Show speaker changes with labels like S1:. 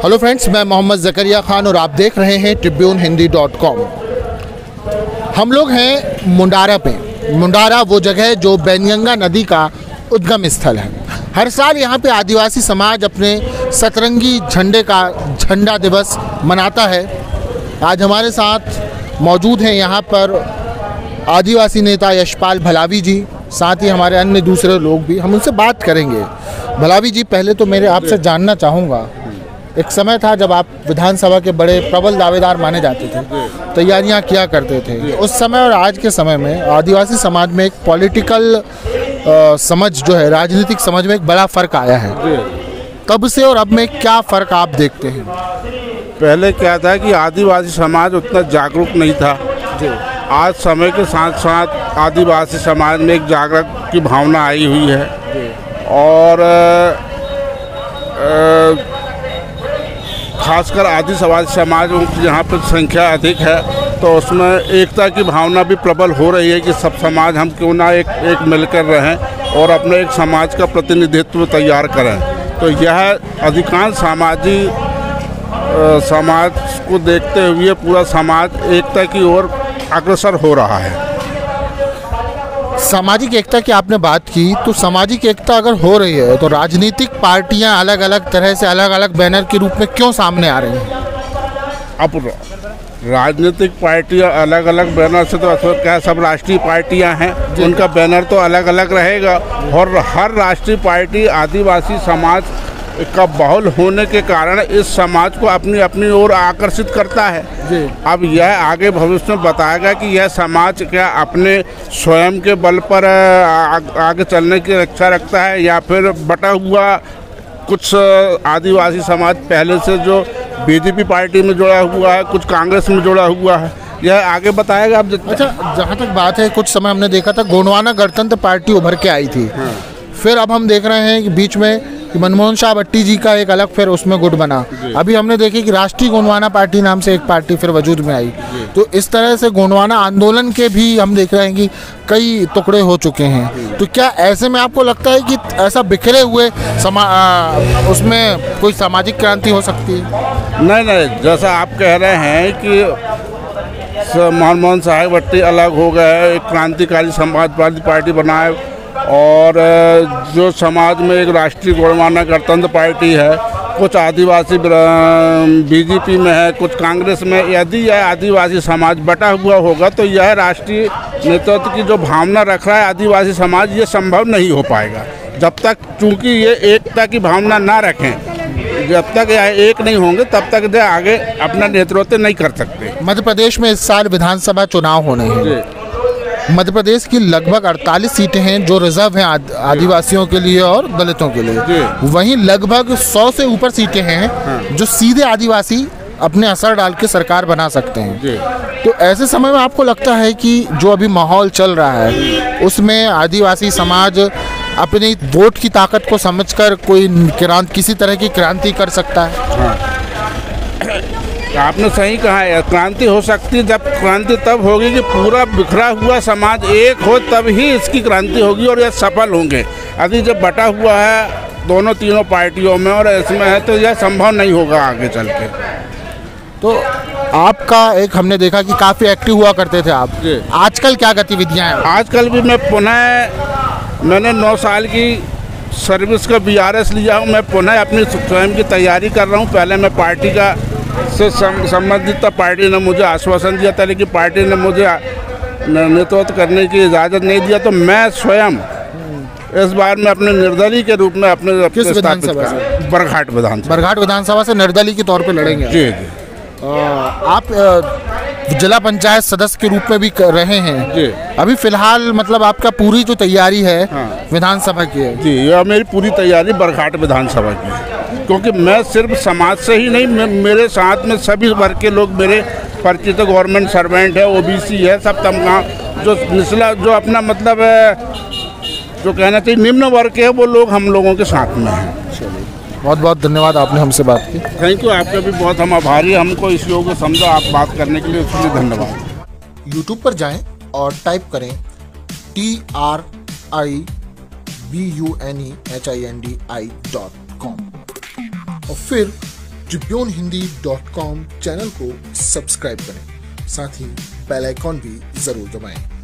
S1: Hello friends, मैं मोहम्मद ज़करिया खान और आप देख रहे हैं tribune-hindi.com। हम लोग हैं मुंडारा पे। मुंडारा वो जगह है जो बैनगंगा नदी का उद्गम स्थल है। हर साल यहाँ पे आदिवासी समाज अपने सतरंगी झंडे का झंडा दिवस मनाता है। आज हमारे साथ मौजूद हैं यहाँ पर आदिवासी नेता यशपाल भलावी जी, साथ ही हमारे अन्य दूसरे लोग भी। हम उनसे बात करेंगे। भलावी जी, पहले तो मेरे आपसे जानना चाहूँगा, एक समय था जब आप विधानसभा के बड़े प्रबल दावेदार माने जाते थे, तैयारियां किया करते थे। उस समय और आज के समय में आदिवासी समाज में एक पॉलिटिकल समझ जो है, राजनीतिक समझ में एक बड़ा फ़र्क आया है। तब से और अब में क्या फ़र्क आप देखते हैं?
S2: पहले क्या था कि आदिवासी समाज उतना जागरूक नहीं था। आज समय के साथ साथ आदिवासी समाज में एक जागरूक की भावना आई हुई है और खासकर आदिवासी समाज यहाँ पर संख्या अधिक है, तो उसमें एकता की भावना भी प्रबल हो रही है कि सब समाज हम क्यों ना एक मिलकर रहें और अपने एक समाज का प्रतिनिधित्व तैयार करें। तो यह अधिकांश समाज को देखते हुए पूरा समाज एकता की ओर अग्रसर हो रहा है।
S1: सामाजिक एकता की आपने बात की, तो सामाजिक एकता अगर हो रही है तो राजनीतिक पार्टियां अलग अलग तरह से अलग अलग बैनर के रूप में क्यों सामने आ रही हैं?
S2: अब राजनीतिक पार्टियां अलग अलग बैनर से तो क्या सब राष्ट्रीय पार्टियां हैं, उनका बैनर तो अलग अलग रहेगा और हर राष्ट्रीय पार्टी आदिवासी समाज का बहुल होने के कारण इस समाज को अपनी अपनी ओर आकर्षित करता है। अब यह आगे भविष्य में बताएगा कि यह समाज क्या अपने स्वयं के बल पर आगे चलने की इच्छा रखता है या फिर बटा हुआ कुछ आदिवासी समाज पहले से जो बीजेपी पार्टी में जुड़ा हुआ है, कुछ कांग्रेस में जुड़ा हुआ है, यह आगे बताएगा। अब
S1: अच्छा, जहाँ तक बात है, कुछ समय हमने देखा था गोंडवाना गणतंत्र पार्टी उभर के आई थी। फिर अब हम देख रहे हैं कि बीच में कि मनमोहन शाह भट्टी जी का एक अलग फिर उसमें गुट बना। अभी हमने देखे कि राष्ट्रीय गोंडवाना पार्टी नाम से एक पार्टी फिर वजूद में आई। तो इस तरह से गोंडवाना आंदोलन के भी हम देख रहे हैं कि कई टुकड़े हो चुके हैं। तो क्या ऐसे में आपको लगता है कि ऐसा बिखरे हुए उसमें कोई सामाजिक क्रांति हो सकती है?
S2: नहीं, जैसा आप कह रहे हैं कि मनमोहन शाह भट्टी अलग हो गए, एक क्रांतिकारी समाजवादी पार्टी बनाए और जो समाज में एक राष्ट्रीय गोंडवाना गणतंत्र पार्टी है, कुछ आदिवासी बीजेपी में है, कुछ कांग्रेस में। यदि यह आदिवासी समाज बटा हुआ होगा तो यह राष्ट्रीय नेतृत्व की जो भावना रख रहा है आदिवासी समाज, ये संभव नहीं हो पाएगा जब तक, चूँकि ये एकता की भावना ना रखें। जब तक यह एक नहीं होंगे तब तक ये आगे अपना नेतृत्व नहीं कर सकते।
S1: मध्य प्रदेश में इस साल विधानसभा चुनाव होने हैं। मध्य प्रदेश की लगभग 48 सीटें हैं जो रिजर्व हैं आदिवासियों के लिए और दलितों के लिए। वहीं लगभग 100 से ऊपर सीटें हैं जो सीधे आदिवासी अपने असर डाल के सरकार बना सकते हैं। तो ऐसे समय में आपको लगता है कि जो अभी माहौल चल रहा है उसमें आदिवासी समाज अपनी वोट की ताकत को समझकर कोई किसी तरह की क्रांति कर सकता है?
S2: आपने सही कहा है, क्रांति हो सकती है। जब क्रांति तब होगी कि पूरा बिखरा हुआ समाज एक हो, तब ही इसकी क्रांति होगी और यह सफल होंगे। अभी जब बटा हुआ है दोनों तीनों पार्टियों में और इसमें है, तो यह संभव नहीं होगा आगे चल के।
S1: तो आपका एक हमने देखा कि काफ़ी एक्टिव हुआ करते थे आप, आजकल क्या गतिविधियाँ हैं?
S2: आजकल भी मैंने 9 साल की सर्विस का BRS लिया हूँ। मैं पुनः अपनी स्वयं की तैयारी कर रहा हूँ। पहले मैं पार्टी का से संबंधित था, पार्टी ने मुझे आश्वासन दिया था, लेकिन पार्टी ने मुझे नेतृत्व करने की इजाज़त नहीं दिया। तो मैं स्वयं इस बार मैं अपने निर्दलीय के रूप में अपने
S1: किस विधानसभा से?
S2: बरघाट विधानसभा
S1: से निर्दलीय के तौर पे लड़ेंगे?
S2: जी।
S1: आप जिला पंचायत सदस्य के रूप में भी कर रहे हैं
S2: जी।
S1: अभी फिलहाल मतलब आपका पूरी जो तैयारी है विधानसभा की है?
S2: जी, यह मेरी पूरी तैयारी बरघाट विधानसभा की है, क्योंकि मैं सिर्फ समाज से ही नहीं, मेरे साथ में सभी वर्ग के लोग मेरे परिचित गवर्नमेंट सर्वेंट है, OBC है, सब तमाम जो निचला जो अपना मतलब जो कहना चाहिए निम्न वर्ग के है, वो लोग हम लोगों के साथ में हैं।
S1: बहुत बहुत धन्यवाद, आपने हमसे बात की।
S2: थैंक यू, आपका भी बहुत हम आभारी, हमको इस योग को समझा आप बात करने के लिए, उसके लिए धन्यवाद।
S1: यूट्यूब पर जाएं और टाइप करें TRIBUNEHINDI.com और फिर tribunehindi.com चैनल को सब्सक्राइब करें, साथ ही बेल आइकॉन भी जरूर दबाएं।